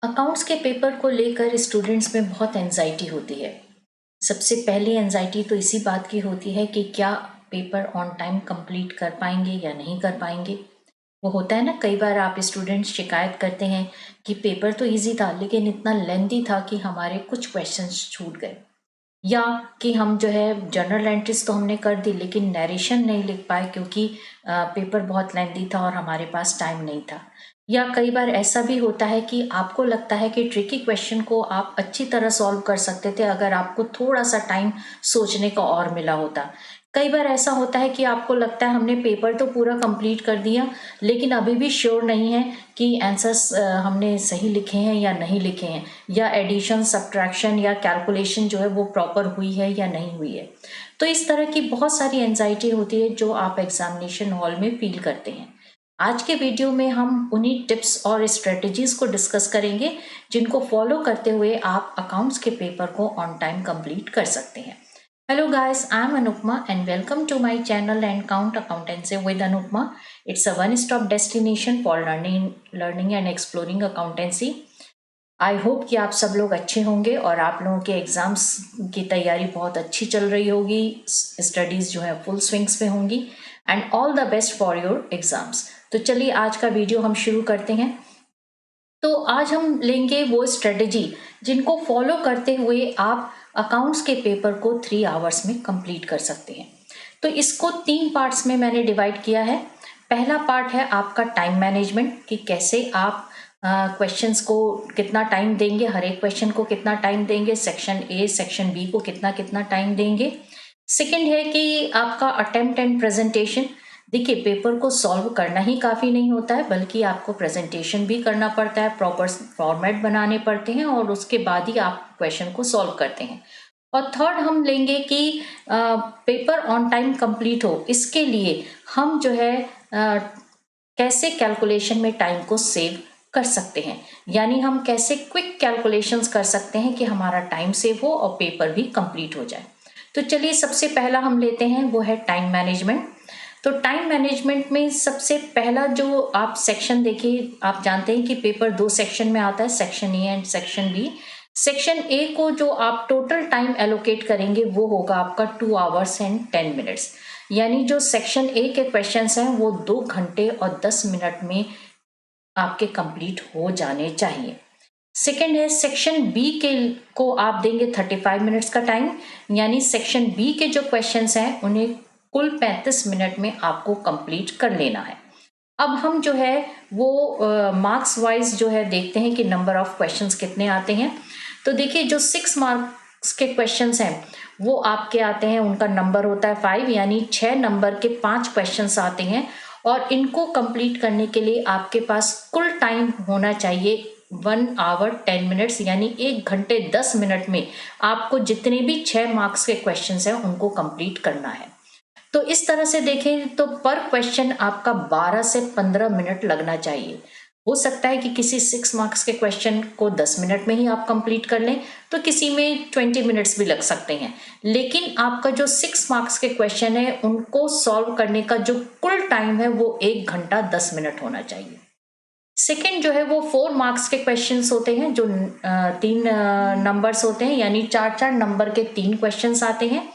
Accounts के paper को लेकर स्टूडेंट्स में बहुत एंजाइटी होती है। सबसे पहली एंजाइटी तो इसी बात की होती है कि क्या पेपर ऑन टाइम कंप्लीट कर पाएंगे या नहीं कर पाएंगे। वो होता है ना, कई बार आप स्टूडेंट्स शिकायत करते हैं कि पेपर तो इजी था लेकिन इतना लेंथी था कि हमारे कुछ क्वेश्चंस छूट गए, या कि हम जो है जर्नल एंट्रीज तो हमने कर दी लेकिन नरेशन नहीं लिख पाए क्योंकि पेपर बहुत लेंथी था और हमारे पास टाइम नहीं था। या कई बार ऐसा भी होता है कि आपको लगता है कि ट्रिकी क्वेश्चन को आप अच्छी तरह सॉल्व कर सकते थे अगर आपको थोड़ा सा टाइम सोचने का और मिला होता। कई बार ऐसा होता है कि आपको लगता है हमने पेपर तो पूरा कंप्लीट कर दिया लेकिन अभी भी श्योर नहीं है कि आंसर्स हमने सही लिखे हैं या नहीं लिखे हैं, या एडिशन सब्ट्रैक्शन या कैलकुलेशन जो है वो प्रॉपर हुई है या नहीं हुई है। तो इस तरह की बहुत सारी एंजाइटी होती है जो आप एग्जामिनेशन हॉल में फील करते हैं। आज के वीडियो में हम उन्हीं टिप्स और स्ट्रेटजीज को डिस्कस करेंगे जिनको फॉलो करते हुए आप अकाउंट्स के पेपर को ऑन टाइम कंप्लीट कर सकते हैं। Hello guys, I am Anupma and welcome to my channel and Count Accountancy with Anupma. It's a one-stop destination for learning and exploring accountancy. I hope कि आप सब लोग अच्छे होंगे और आप लोगों के एग्ज़ाम्स की तैयारी बहुत अच्छी चल रही होगी, स्टडीज़ जो है फुल स्विंग्स में होंगी and all the best for your exams. तो चलिए आज का वीडियो हम शुरू करते हैं। तो आज हम लेंगे वो स्ट्रेटजी जिनको फॉलो करते हुए आप अकाउंट्स के पेपर को 3 आवर्स में कंप्लीट कर सकते हैं। तो इसको 3 पार्ट्स में मैंने डिवाइड किया है। पहला पार्ट है आपका टाइम मैनेजमेंट, कि कैसे आप क्वेश्चंस को कितना टाइम देंगे, हर एक क्वेश्चन को कितना टाइम देंगे, सेक्शन ए सेक्शन बी को कितना कितना टाइम देंगे। सेकंड है कि आपका अटेम्प्ट एंड प्रेजेंटेशन। देखिए, पेपर को सॉल्व करना ही काफ़ी नहीं होता है बल्कि आपको प्रेजेंटेशन भी करना पड़ता है, प्रॉपर फॉर्मेट बनाने पड़ते हैं और उसके बाद ही आप क्वेश्चन को सॉल्व करते हैं। और थर्ड हम लेंगे कि पेपर ऑन टाइम कंप्लीट हो, इसके लिए हम जो है कैसे कैलकुलेशन में टाइम को सेव कर सकते हैं, यानी हम कैसे क्विक कैलकुलेशंस कर सकते हैं कि हमारा टाइम सेव हो और पेपर भी कंप्लीट हो जाए। तो चलिए सबसे पहला हम लेते हैं वो है टाइम मैनेजमेंट। तो टाइम मैनेजमेंट में सबसे पहला जो आप सेक्शन देखिए, आप जानते हैं कि पेपर 2 सेक्शन में आता है, section A and section B. Section A को जो आप टोटल टाइम एलोकेट करेंगे वो होगा आपका 2 आवर्स एंड 10 मिनट्स, यानी जो सेक्शन ए के क्वेश्चंस हैं वो 2 घंटे और 10 मिनट में आपके कंप्लीट हो जाने चाहिए। सेकेंड है सेक्शन बी के को आप देंगे 35 मिनट्स का टाइम, यानी सेक्शन बी के जो क्वेश्चंस हैं उन्हें कुल 35 मिनट में आपको कंप्लीट कर लेना है। अब हम जो है वो मार्क्स वाइज जो है देखते हैं कि नंबर ऑफ क्वेश्चंस कितने आते हैं। तो देखिए, जो 6 मार्क्स के क्वेश्चंस हैं वो आपके आते हैं, उनका नंबर होता है 5, यानी 6 नंबर के 5 क्वेश्चंस आते हैं और इनको कंप्लीट करने के लिए आपके पास कुल टाइम होना चाहिए 1 आवर 10 मिनट्स, यानी 1 घंटे 10 मिनट में आपको जितने भी 6 मार्क्स के क्वेश्चंस हैं उनको कंप्लीट करना है। तो इस तरह से देखें तो पर क्वेश्चन आपका 12 से 15 मिनट लगना चाहिए। हो सकता है कि किसी 6 मार्क्स के क्वेश्चन को 10 मिनट में ही आप कंप्लीट कर लें, तो किसी में 20 मिनट्स भी लग सकते हैं, लेकिन आपका जो 6 मार्क्स के क्वेश्चन है उनको सॉल्व करने का जो कुल टाइम है वो 1 घंटा 10 मिनट होना चाहिए। सेकेंड जो है वो 4 मार्क्स के क्वेश्चंस होते हैं, जो 3 नंबर्स होते हैं, यानी 4-4 नंबर के 3 क्वेश्चंस आते हैं।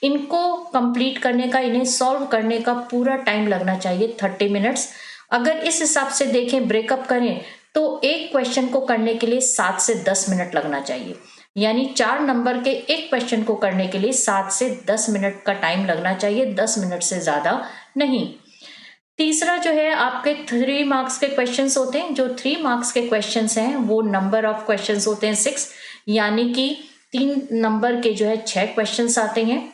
इनको कंप्लीट करने का, इन्हें सॉल्व करने का पूरा टाइम लगना चाहिए 30 मिनट्स। अगर इस हिसाब से देखें, ब्रेकअप करें, तो एक क्वेश्चन को करने के लिए 7 से 10 मिनट लगना चाहिए, यानी 4 नंबर के एक क्वेश्चन को करने के लिए 7 से 10 मिनट का टाइम लगना चाहिए, 10 मिनट से ज्यादा नहीं। तीसरा जो है आपके 3 मार्क्स के क्वेश्चंस होते हैं। जो 3 मार्क्स के क्वेश्चंस हैं वो नंबर ऑफ क्वेश्चंस होते हैं 6, यानी कि 3 नंबर के जो है 6 क्वेश्चंस आते हैं।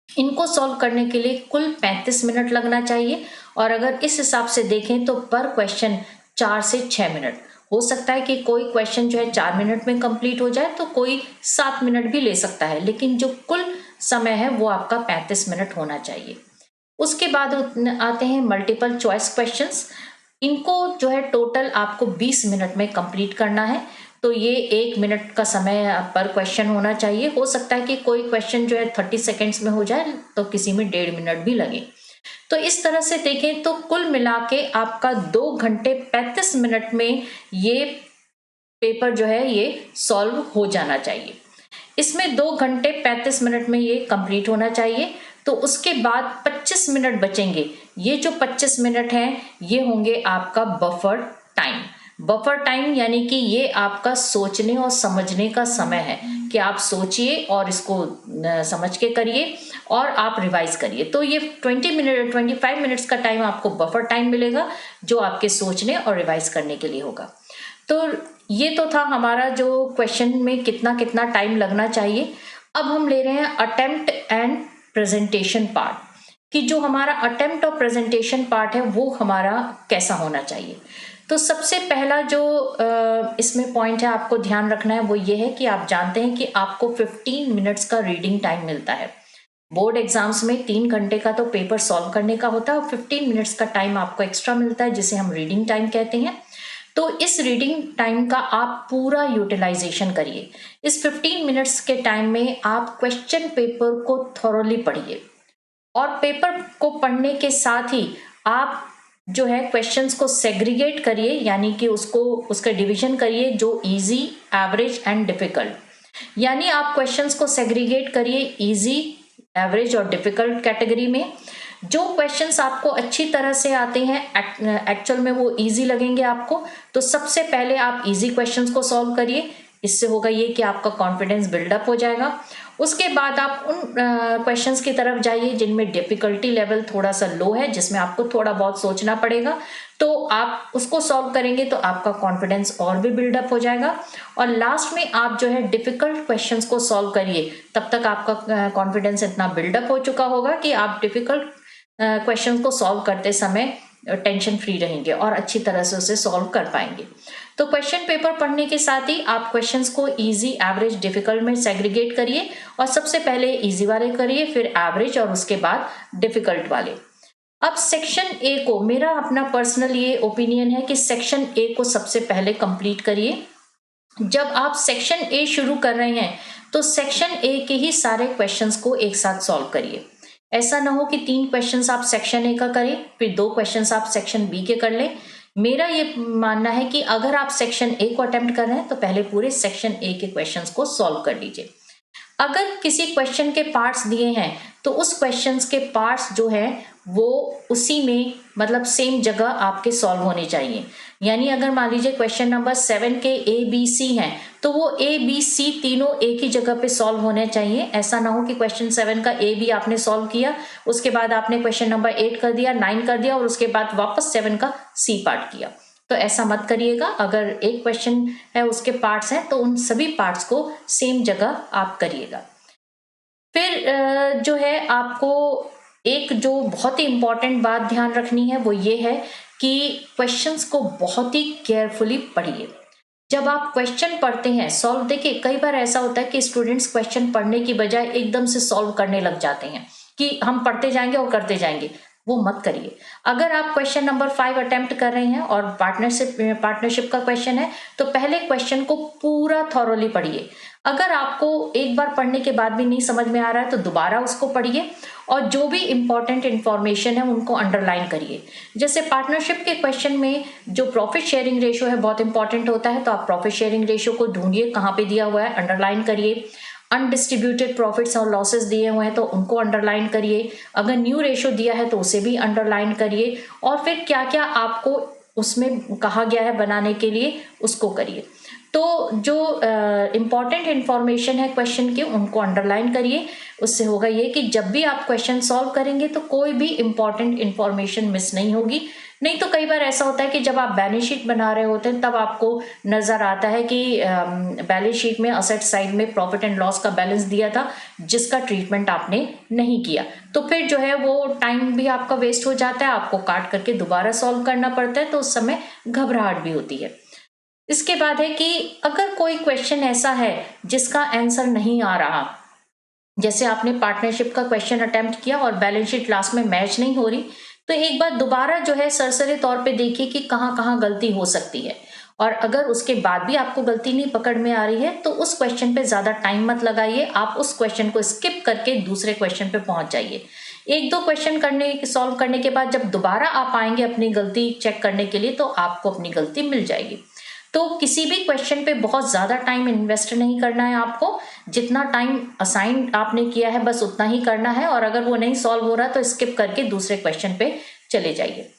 इनको सॉल्व करने के लिए कुल 35 मिनट लगना चाहिए, और अगर इस हिसाब से देखें तो पर क्वेश्चन 4 से 6 मिनट। हो सकता है कि कोई क्वेश्चन जो है 4 मिनट में कंप्लीट हो जाए तो कोई 7 मिनट भी ले सकता है, लेकिन जो कुल समय है वो आपका 35 मिनट होना चाहिए। उसके बाद आते हैं मल्टीपल चॉइस क्वेश्चंस। इनको जो है टोटल आपको 20 मिनट में कंप्लीट करना है, तो ये 1 मिनट का समय पर क्वेश्चन होना चाहिए। हो सकता है कि कोई क्वेश्चन जो है 30 सेकेंड्स में हो जाए तो किसी में 1.5 मिनट भी लगे। तो इस तरह से देखें तो कुल मिला के आपका 2 घंटे 35 मिनट में ये पेपर जो है ये सॉल्व हो जाना चाहिए। इसमें 2 घंटे 35 मिनट में ये कंप्लीट होना चाहिए। तो उसके बाद 25 मिनट बचेंगे। ये जो 25 मिनट हैं ये होंगे आपका बफर टाइम। बफर टाइम यानी कि ये आपका सोचने और समझने का समय है कि आप सोचिए और इसको समझ के करिए और आप रिवाइज करिए। तो ये 25 मिनट्स का टाइम आपको बफर टाइम मिलेगा जो आपके सोचने और रिवाइज करने के लिए होगा। तो ये तो था हमारा जो क्वेश्चन में कितना कितना टाइम लगना चाहिए। अब हम ले रहे हैं अटेम्प्ट एंड प्रेजेंटेशन पार्ट, कि जो हमारा अटेम्प्ट और प्रेजेंटेशन पार्ट है वो हमारा कैसा होना चाहिए। तो सबसे पहला जो इसमें पॉइंट है आपको ध्यान रखना है वो ये है कि आप जानते हैं कि आपको 15 मिनट्स का रीडिंग टाइम मिलता है। बोर्ड एग्जाम्स में 3 घंटे का तो पेपर सॉल्व करने का होता है और 15 मिनट्स का टाइम आपको एक्स्ट्रा मिलता है जिसे हम रीडिंग टाइम कहते हैं। तो इस रीडिंग टाइम का आप पूरा यूटिलाइजेशन करिए। इस 15 मिनट्स के टाइम में आप क्वेश्चन पेपर को थॉरोली पढ़िए और पेपर को पढ़ने के साथ ही आप जो है क्वेश्चंस को सेग्रीगेट करिए, यानी कि उसका डिवीजन करिए, जो इजी, एवरेज एंड डिफिकल्ट। यानी आप क्वेश्चंस को सेग्रीगेट करिए इजी, एवरेज और डिफिकल्ट कैटेगरी में। जो क्वेश्चंस आपको अच्छी तरह से आते हैं, एक्चुअल में वो इजी लगेंगे आपको, तो सबसे पहले आप इजी क्वेश्चंस को सॉल्व करिए। इससे होगा ये कि आपका कॉन्फिडेंस बिल्डअप हो जाएगा। उसके बाद आप उन क्वेश्चंस की तरफ जाइए जिनमें डिफिकल्टी लेवल थोड़ा सा लो है, जिसमें आपको थोड़ा बहुत सोचना पड़ेगा। तो आप उसको सॉल्व करेंगे तो आपका कॉन्फिडेंस और भी बिल्डअप हो जाएगा। और लास्ट में आप जो है डिफिकल्ट क्वेश्चंस को सॉल्व करिए, तब तक आपका कॉन्फिडेंस इतना बिल्डअप हो चुका होगा कि आप डिफिकल्ट क्वेश्चंस को सॉल्व करते समय टेंशन फ्री रहेंगे और अच्छी तरह से उसे सॉल्व कर पाएंगे। तो क्वेश्चन पेपर पढ़ने के साथ ही आप क्वेश्चंस को इजी, एवरेज, डिफिकल्ट में सेग्रीगेट करिए और सबसे पहले इजी वाले करिए, फिर एवरेज और उसके बाद डिफिकल्ट वाले। अब सेक्शन ए को, मेरा अपना पर्सनल ये ओपिनियन है कि सेक्शन ए को सबसे पहले कंप्लीट करिए। जब आप सेक्शन ए शुरू कर रहे हैं तो सेक्शन ए के ही सारे क्वेश्चंस को एक साथ सॉल्व करिए। ऐसा ना हो कि 3 क्वेश्चंस आप सेक्शन ए का करें फिर 2 क्वेश्चंस आप सेक्शन बी के कर लें। मेरा ये मानना है कि अगर आप सेक्शन ए को अटेम्प्ट कर रहे हैं तो पहले पूरे सेक्शन ए के क्वेश्चंस को सॉल्व कर लीजिए। अगर किसी क्वेश्चन के पार्ट्स दिए हैं तो उस क्वेश्चंस के पार्ट्स जो है वो उसी में, मतलब सेम जगह आपके सॉल्व होने चाहिए। यानी अगर मान लीजिए क्वेश्चन नंबर 7 के ए बी सी हैं तो वो ए बी सी तीनों एक ही जगह पे सॉल्व होने चाहिए। ऐसा ना हो कि क्वेश्चन 7 का ए बी आपने सॉल्व किया, उसके बाद आपने क्वेश्चन नंबर 8 कर दिया, 9 कर दिया और उसके बाद वापस 7 का सी पार्ट किया। तो ऐसा मत करिएगा। अगर एक क्वेश्चन है उसके पार्ट्स हैं तो उन सभी पार्ट्स को सेम जगह आप करिएगा। फिर जो है आपको एक जो बहुत ही इंपॉर्टेंट बात ध्यान रखनी है वो ये है कि क्वेश्चंस को बहुत ही केयरफुली पढ़िए। जब आप क्वेश्चन पढ़ते हैं सॉल्व, देखिए कई बार ऐसा होता है कि स्टूडेंट्स क्वेश्चन पढ़ने की बजाय एकदम से सॉल्व करने लग जाते हैं कि हम पढ़ते जाएंगे और करते जाएंगे। वो मत करिए। अगर आप क्वेश्चन नंबर 5 अटेम्प्ट कर रहे हैं और पार्टनरशिप का क्वेश्चन है तो पहले क्वेश्चन को पूरा थॉरोली पढ़िए। अगर आपको एक बार पढ़ने के बाद भी नहीं समझ में आ रहा है तो दोबारा उसको पढ़िए और जो भी इंपॉर्टेंट इंफॉर्मेशन है उनको अंडरलाइन करिए। जैसे पार्टनरशिप के क्वेश्चन में जो प्रॉफिट शेयरिंग रेशियो है बहुत इंपॉर्टेंट होता है, तो आप प्रॉफिट शेयरिंग रेशियो को ढूंढिए, कहाँ पे दिया हुआ है, अंडरलाइन करिए। अनडिस्ट्रीब्यूटेड प्रॉफिट्स और लॉसेस दिए हुए हैं तो उनको अंडरलाइन करिए। अगर न्यू रेशियो दिया है तो उसे भी अंडरलाइन करिए और फिर क्या क्या आपको उसमें कहा गया है बनाने के लिए उसको करिए। तो जो इम्पॉर्टेंट इंफॉर्मेशन है क्वेश्चन के उनको अंडरलाइन करिए। उससे होगा ये कि जब भी आप क्वेश्चन सॉल्व करेंगे तो कोई भी इंपॉर्टेंट इंफॉर्मेशन मिस नहीं होगी। नहीं तो कई बार ऐसा होता है कि जब आप बैलेंस शीट बना रहे होते हैं तब आपको नजर आता है कि बैलेंस शीट में असेट साइड में प्रॉफिट एंड लॉस का बैलेंस दिया था जिसका ट्रीटमेंट आपने नहीं किया, तो फिर जो है वो टाइम भी आपका वेस्ट हो जाता है, आपको काट करके दोबारा सॉल्व करना पड़ता है, तो उस समय घबराहट भी होती है। इसके बाद है कि अगर कोई क्वेश्चन ऐसा है जिसका आंसर नहीं आ रहा, जैसे आपने पार्टनरशिप का क्वेश्चन अटेम्प्ट किया और बैलेंस शीट लास्ट में मैच नहीं हो रही, तो एक बार दोबारा जो है सरसरी तौर पे देखिए कि कहाँ कहाँ गलती हो सकती है। और अगर उसके बाद भी आपको गलती नहीं पकड़ में आ रही है तो उस क्वेश्चन पे ज्यादा टाइम मत लगाइए, आप उस क्वेश्चन को स्किप करके दूसरे क्वेश्चन पे पहुंच जाइए। 1-2 क्वेश्चन सॉल्व करने के बाद जब दोबारा आप आएंगे अपनी गलती चेक करने के लिए तो आपको अपनी गलती मिल जाएगी। तो किसी भी क्वेश्चन पे बहुत ज़्यादा टाइम इन्वेस्ट नहीं करना है आपको, जितना टाइम असाइन आपने किया है बस उतना ही करना है, और अगर वो नहीं सॉल्व हो रहा तो स्किप करके दूसरे क्वेश्चन पे चले जाइए।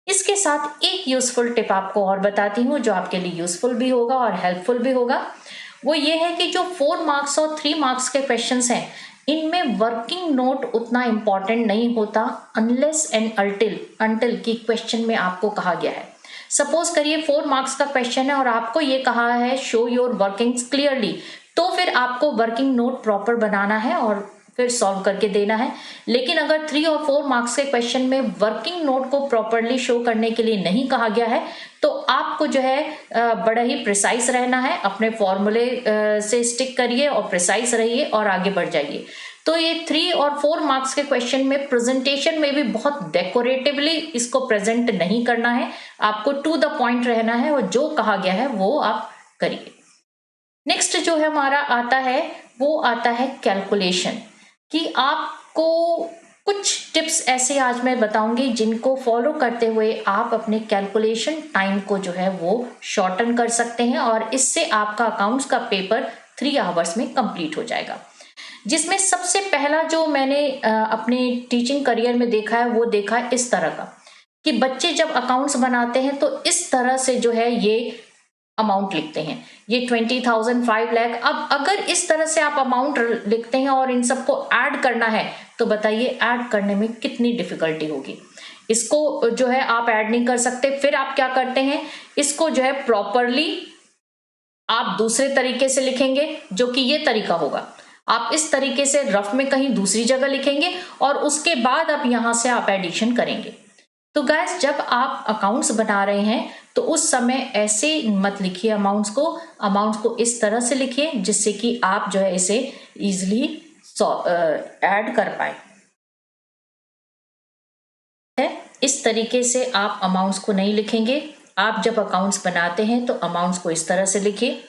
इसके साथ एक यूजफुल टिप आपको और बताती हूँ जो आपके लिए यूजफुल भी होगा और हेल्पफुल भी होगा। वो ये है कि जो 4 मार्क्स और 3 मार्क्स के क्वेश्चंस हैं, इनमें वर्किंग नोट उतना इंपॉर्टेंट नहीं होता अनलेस एंड अंटिल की क्वेश्चन में आपको कहा गया है। सपोज करिए 4 मार्क्स का क्वेश्चन है और आपको ये कहा है शो योर वर्किंग्स क्लियरली, तो फिर आपको वर्किंग नोट प्रॉपर बनाना है और फिर सॉल्व करके देना है। लेकिन अगर 3 और 4 मार्क्स के क्वेश्चन में वर्किंग नोट को प्रॉपरली शो करने के लिए नहीं कहा गया है, तो आपको जो है बड़ा ही प्रिसाइज रहना है, अपने फॉर्मूले से स्टिक करिए और प्रिसाइज रहिए और आगे बढ़ जाइए। तो ये 3 और 4 मार्क्स के क्वेश्चन में प्रेजेंटेशन में भी बहुत डेकोरेटिवली इसको प्रेजेंट नहीं करना है, आपको टू द पॉइंट रहना है और जो कहा गया है वो आप करिए। नेक्स्ट जो है हमारा आता है वो आता है कैलकुलेशन, कि आपको कुछ टिप्स ऐसे आज मैं बताऊंगी जिनको फॉलो करते हुए आप अपने कैलकुलेशन टाइम को जो है वो शॉर्टन कर सकते हैं और इससे आपका अकाउंट्स का पेपर 3 आवर्स में कंप्लीट हो जाएगा। जिसमें सबसे पहला जो मैंने अपने टीचिंग करियर में देखा है वो देखा है इस तरह का, कि बच्चे जब अकाउंट्स बनाते हैं तो इस तरह से जो है ये अमाउंट लिखते हैं, ये 20,000, 5 लाख। अब अगर इस तरह से आप अमाउंट लिखते हैं और इन सबको ऐड करना है तो बताइए ऐड करने में कितनी डिफिकल्टी होगी। इसको जो है आप ऐड नहीं कर सकते, फिर आप क्या करते हैं, इसको जो है प्रॉपरली आप दूसरे तरीके से लिखेंगे, जो कि ये तरीका होगा। आप इस तरीके से रफ में कहीं दूसरी जगह लिखेंगे और उसके बाद आप यहां से आप एडिशन करेंगे। तो गाइस जब आप अकाउंट्स बना रहे हैं तो उस समय ऐसे मत लिखिए अमाउंट्स को इस तरह से लिखिए जिससे कि आप जो है इसे इजीली ऐड कर पाए। इस तरीके से आप अमाउंट्स को नहीं लिखेंगे। आप जब अकाउंट्स बनाते हैं तो अमाउंट्स को इस तरह से लिखिए,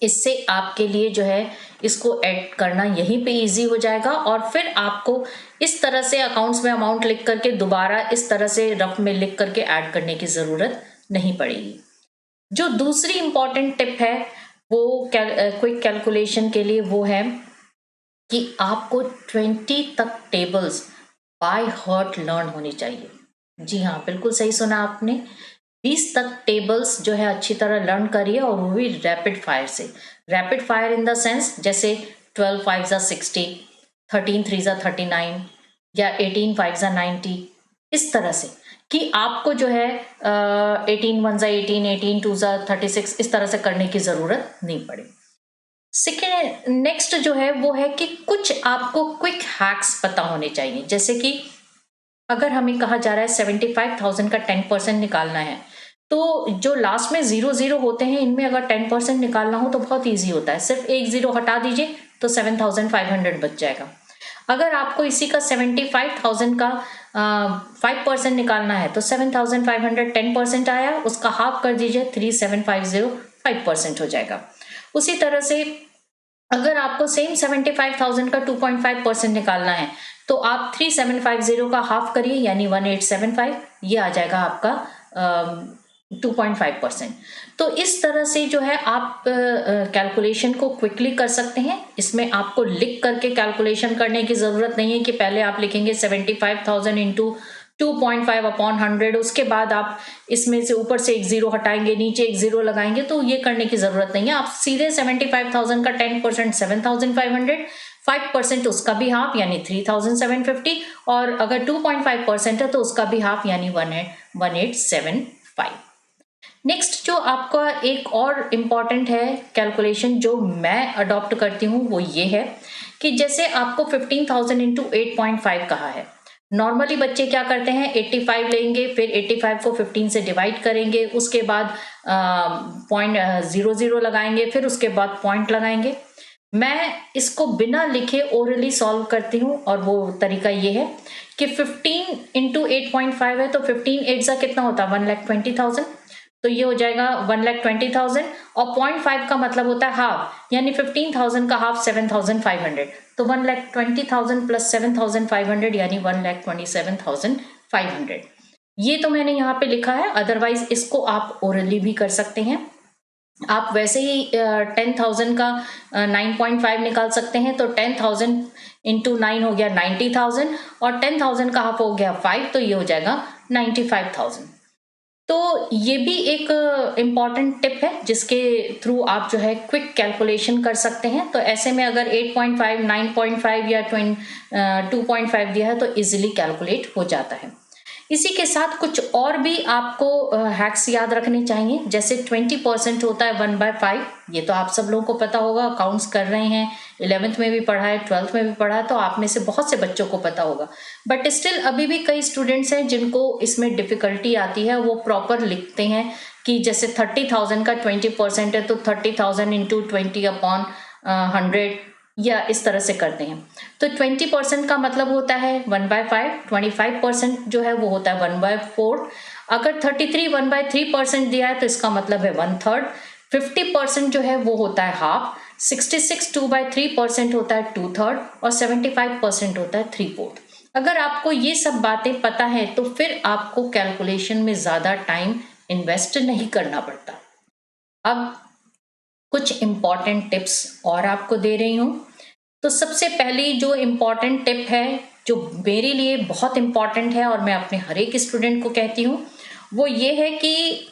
इससे आपके लिए जो है इसको ऐड करना यहीं पे इजी हो जाएगा और फिर आपको इस तरह से अकाउंट्स में अमाउंट लिख करके दोबारा इस तरह से रफ में लिख करके ऐड करने की जरूरत नहीं पड़ेगी। जो दूसरी इंपॉर्टेंट टिप है वो क्विक कैलकुलेशन के लिए वो है कि आपको 20 तक टेबल्स बाय हार्ट लर्न होनी चाहिए। जी हाँ, बिल्कुल सही सुना आपने, 20 तक टेबल्स जो है अच्छी तरह लर्न करिए और वो भी रैपिड फायर से। Rapid fire in the sense जैसे 12 5 60, 13 3 39 या 18 5 90, इस तरह से कि आपको जो है 18 1 18, 18 2 36 इस तरह से करने की जरूरत नहीं पड़े। सेकेंड नेक्स्ट जो है वो है कि कुछ आपको क्विक हैक्स पता होने चाहिए। जैसे कि अगर हमें कहा जा रहा है 75,000 का 10% निकालना है, तो जो लास्ट में 0 होते हैं इनमें अगर 10% निकालना हो तो बहुत इजी होता है, सिर्फ एक 0 हटा दीजिए तो 7,500 बच जाएगा। अगर आपको इसी का 75,000 का 5% निकालना है तो 7,500 10% आया, उसका हाफ कर दीजिए 3,750 5% हो जाएगा। उसी तरह से अगर आपको सेम 75,000 का 2.5% निकालना है तो आप 3,750 का हाफ करिए यानी 1,875, ये आ जाएगा आपका 2.5%। तो इस तरह से जो है आप कैलकुलेशन को क्विकली कर सकते हैं। इसमें आपको लिख करके कैलकुलेशन करने की जरूरत नहीं है कि पहले आप लिखेंगे 75,000 इंटू 2.5 अपॉन 100, उसके बाद आप इसमें से ऊपर से एक 0 हटाएंगे, नीचे एक 0 लगाएंगे, तो ये करने की जरूरत नहीं है। आप सीधे 75,000 का 10% 7,500, 5% उसका भी हाफ यानी 3,750 और अगर 2.5% है तो उसका भी हाफ यानी 1,875। नेक्स्ट जो आपका एक और इम्पॉर्टेंट है कैलकुलेशन जो मैं अडॉप्ट करती हूँ वो ये है कि जैसे आपको 15,000 इंटू 8.5 कहा है, नॉर्मली बच्चे क्या करते हैं 85 लेंगे, फिर 85 को 15 से डिवाइड करेंगे, उसके बाद 0.00 लगाएंगे, फिर उसके बाद पॉइंट लगाएंगे। मैं इसको बिना लिखे ओरली सॉल्व करती हूँ और वो तरीका ये है कि 15 इंटू 8.5 है तो 15 8 सा कितना होता है 1,20,000, तो ये हो जाएगा 1,20,000 और 0.5 का मतलब होता है हाफ यानी 15,000 का हाफ 7,500, तो 1,20,000 प्लस 7,500 यानी 1,27,500। ये तो मैंने यहाँ पे लिखा है, अदरवाइज इसको आप ओरली भी कर सकते हैं। आप वैसे ही 10,000 का 9.5 निकाल सकते हैं, तो 10,000 इंटू 9 हो गया 90,000, और 10,000 का हाफ हो गया 5, तो ये हो जाएगा 95,000। तो ये भी एक इम्पॉर्टेंट टिप है जिसके थ्रू आप जो है क्विक कैलकुलेशन कर सकते हैं। तो ऐसे में अगर 8.5, 9.5 या 2.5 दिया है तो इजीली कैलकुलेट हो जाता है। इसी के साथ कुछ और भी आपको हैक्स याद रखने चाहिए, जैसे 20% होता है 1/5। ये तो आप सब लोगों को पता होगा, अकाउंट्स कर रहे हैं, 11th में भी पढ़ा है, 12th में भी पढ़ा है, तो आप में से बहुत से बच्चों को पता होगा। बट स्टिल अभी भी कई स्टूडेंट्स हैं जिनको इसमें डिफिकल्टी आती है, वो प्रॉपर लिखते हैं कि जैसे 30,000 का 20% है तो 30,000 इंटू 20/100 या इस तरह से करते हैं। तो 20% का मतलब होता है 1/5, 25% जो है वो होता है 1/4। अगर 33 1/3% दिया है तो इसका मतलब है 1/3। 50% जो है वो होता है हाफ। 66 2/3% होता है 2/3, और 75% होता है 3/4। अगर आपको ये सब बातें पता है तो फिर आपको कैलकुलेशन में ज्यादा टाइम इन्वेस्ट नहीं करना पड़ता। अब कुछ इंपॉर्टेंट टिप्स और आपको दे रही हूं। तो सबसे पहली जो इम्पॉर्टेंट टिप है, जो मेरे लिए बहुत इम्पॉर्टेंट है और मैं अपने हर एक स्टूडेंट को कहती हूँ, वो ये है कि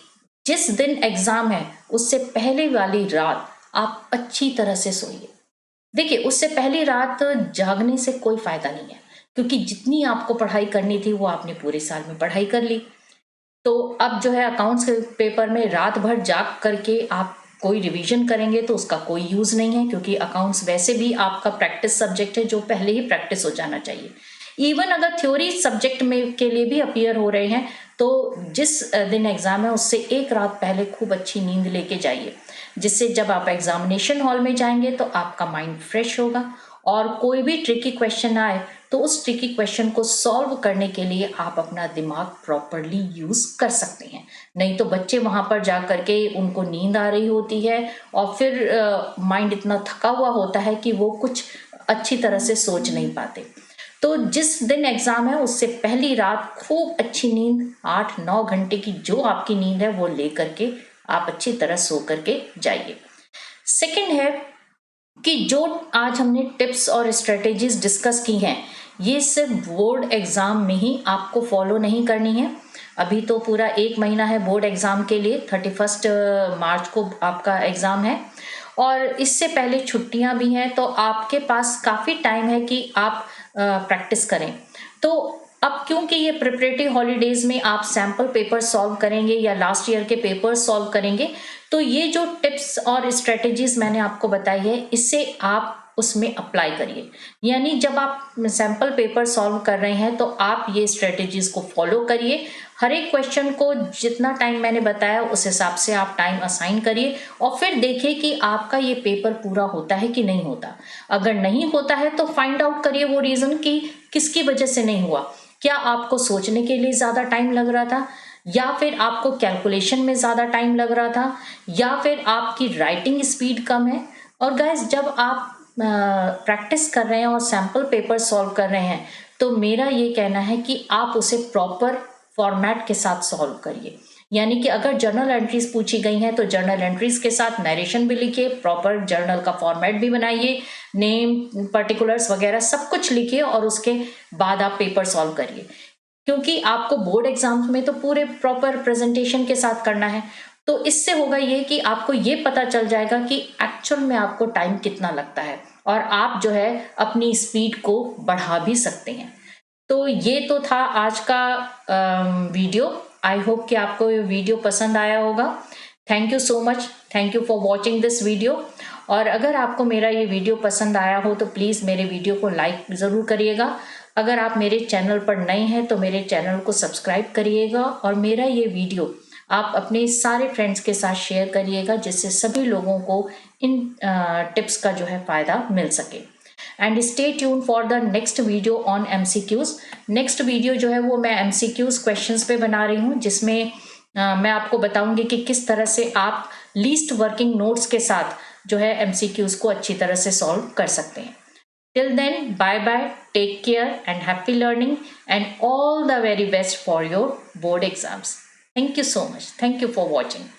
जिस दिन एग्जाम है उससे पहले वाली रात आप अच्छी तरह से सोइए। देखिए, उससे पहली रात जागने से कोई फायदा नहीं है, क्योंकि जितनी आपको पढ़ाई करनी थी वो आपने पूरे साल में पढ़ाई कर ली। तो अब जो है अकाउंट्स के पेपर में रात भर जाग करके आप कोई रिवीजन करेंगे तो उसका कोई यूज नहीं है, क्योंकि अकाउंट्स वैसे भी आपका प्रैक्टिस सब्जेक्ट है जो पहले ही प्रैक्टिस हो जाना चाहिए। इवन अगर थ्योरी सब्जेक्ट में के लिए भी अपीयर हो रहे हैं तो जिस दिन एग्जाम है उससे एक रात पहले खूब अच्छी नींद लेके जाइए, जिससे जब आप एग्जामिनेशन हॉल में जाएंगे तो आपका माइंड फ्रेश होगा, और कोई भी ट्रिकी क्वेश्चन आए तो उस ट्रिकी क्वेश्चन को सॉल्व करने के लिए आप अपना दिमाग प्रॉपरली यूज कर सकते हैं। नहीं तो बच्चे वहां पर जा करके उनको नींद आ रही होती है और फिर माइंड इतना थका हुआ होता है कि वो कुछ अच्छी तरह से सोच नहीं पाते। तो जिस दिन एग्जाम है उससे पहली रात खूब अच्छी नींद, 8-9 घंटे की जो आपकी नींद है वो ले करके आप अच्छी तरह सो करके जाइए। सेकंड है कि जो आज हमने टिप्स और स्ट्रेटेजीज डिस्कस की हैं, ये सिर्फ बोर्ड एग्जाम में ही आपको फॉलो नहीं करनी है। अभी तो पूरा 1 महीना है बोर्ड एग्जाम के लिए, 31 मार्च को आपका एग्जाम है, और इससे पहले छुट्टियां भी हैं, तो आपके पास काफी टाइम है कि आप प्रैक्टिस करें। तो अब क्योंकि ये प्रिपरेटरी हॉलीडेज में आप सैम्पल पेपर सॉल्व करेंगे या लास्ट ईयर के पेपर सॉल्व करेंगे, तो ये जो टिप्स और स्ट्रेटेजीज मैंने आपको बताई है इससे आप उसमें अप्लाई करिए। यानी जब आप सैम्पल पेपर सॉल्व कर रहे हैं तो आप ये स्ट्रेटेजीज को फॉलो करिए। हर एक क्वेश्चन को जितना टाइम मैंने बताया उस हिसाब से आप टाइम असाइन करिए, और फिर देखिए कि आपका ये पेपर पूरा होता है कि नहीं होता। अगर नहीं होता है तो फाइंड आउट करिए वो रीजन कि किसकी वजह से नहीं हुआ। क्या आपको सोचने के लिए ज्यादा टाइम लग रहा था, या फिर आपको कैलकुलेशन में ज्यादा टाइम लग रहा था, या फिर आपकी राइटिंग स्पीड कम है। और गाइस, जब आप प्रैक्टिस कर रहे हैं और सैम्पल पेपर सॉल्व कर रहे हैं तो मेरा ये कहना है कि आप उसे प्रॉपर फॉर्मेट के साथ सॉल्व करिए। यानी कि अगर जर्नल एंट्रीज पूछी गई हैं तो जर्नल एंट्रीज के साथ नरेशन भी लिखिए, प्रॉपर जर्नल का फॉर्मेट भी बनाइए, नेम पर्टिकुलर्स वगैरह सब कुछ लिखिए, और उसके बाद आप पेपर सॉल्व करिए। क्योंकि आपको बोर्ड एग्जाम्स में तो पूरे प्रॉपर प्रेजेंटेशन के साथ करना है। तो इससे होगा ये कि आपको ये पता चल जाएगा कि एक्चुअल में आपको टाइम कितना लगता है, और आप जो है अपनी स्पीड को बढ़ा भी सकते हैं। तो ये तो था आज का वीडियो। आई होप कि आपको ये वीडियो पसंद आया होगा। Thank you so much, thank you for watching this video. और अगर आपको मेरा ये वीडियो पसंद आया हो तो प्लीज़ मेरे वीडियो को लाइक ज़रूर करिएगा। अगर आप मेरे चैनल पर नए हैं तो मेरे चैनल को सब्सक्राइब करिएगा, और मेरा ये वीडियो आप अपने सारे फ्रेंड्स के साथ शेयर करिएगा, जिससे सभी लोगों को इन टिप्स का जो है फ़ायदा मिल सके। And stay tune for the next video on MCQs। Next video जो है वो मैं MCQs क्वेश्चंस पे बना रही हूँ, जिसमें मैं आपको बताऊंगी कि किस तरह से आप लीस्ट वर्किंग नोट्स के साथ जो है MCQs को अच्छी तरह से सॉल्व कर सकते हैं। Till then, bye bye, take care, and happy learning, and all the very best for your board exams. Thank you so much. Thank you for watching.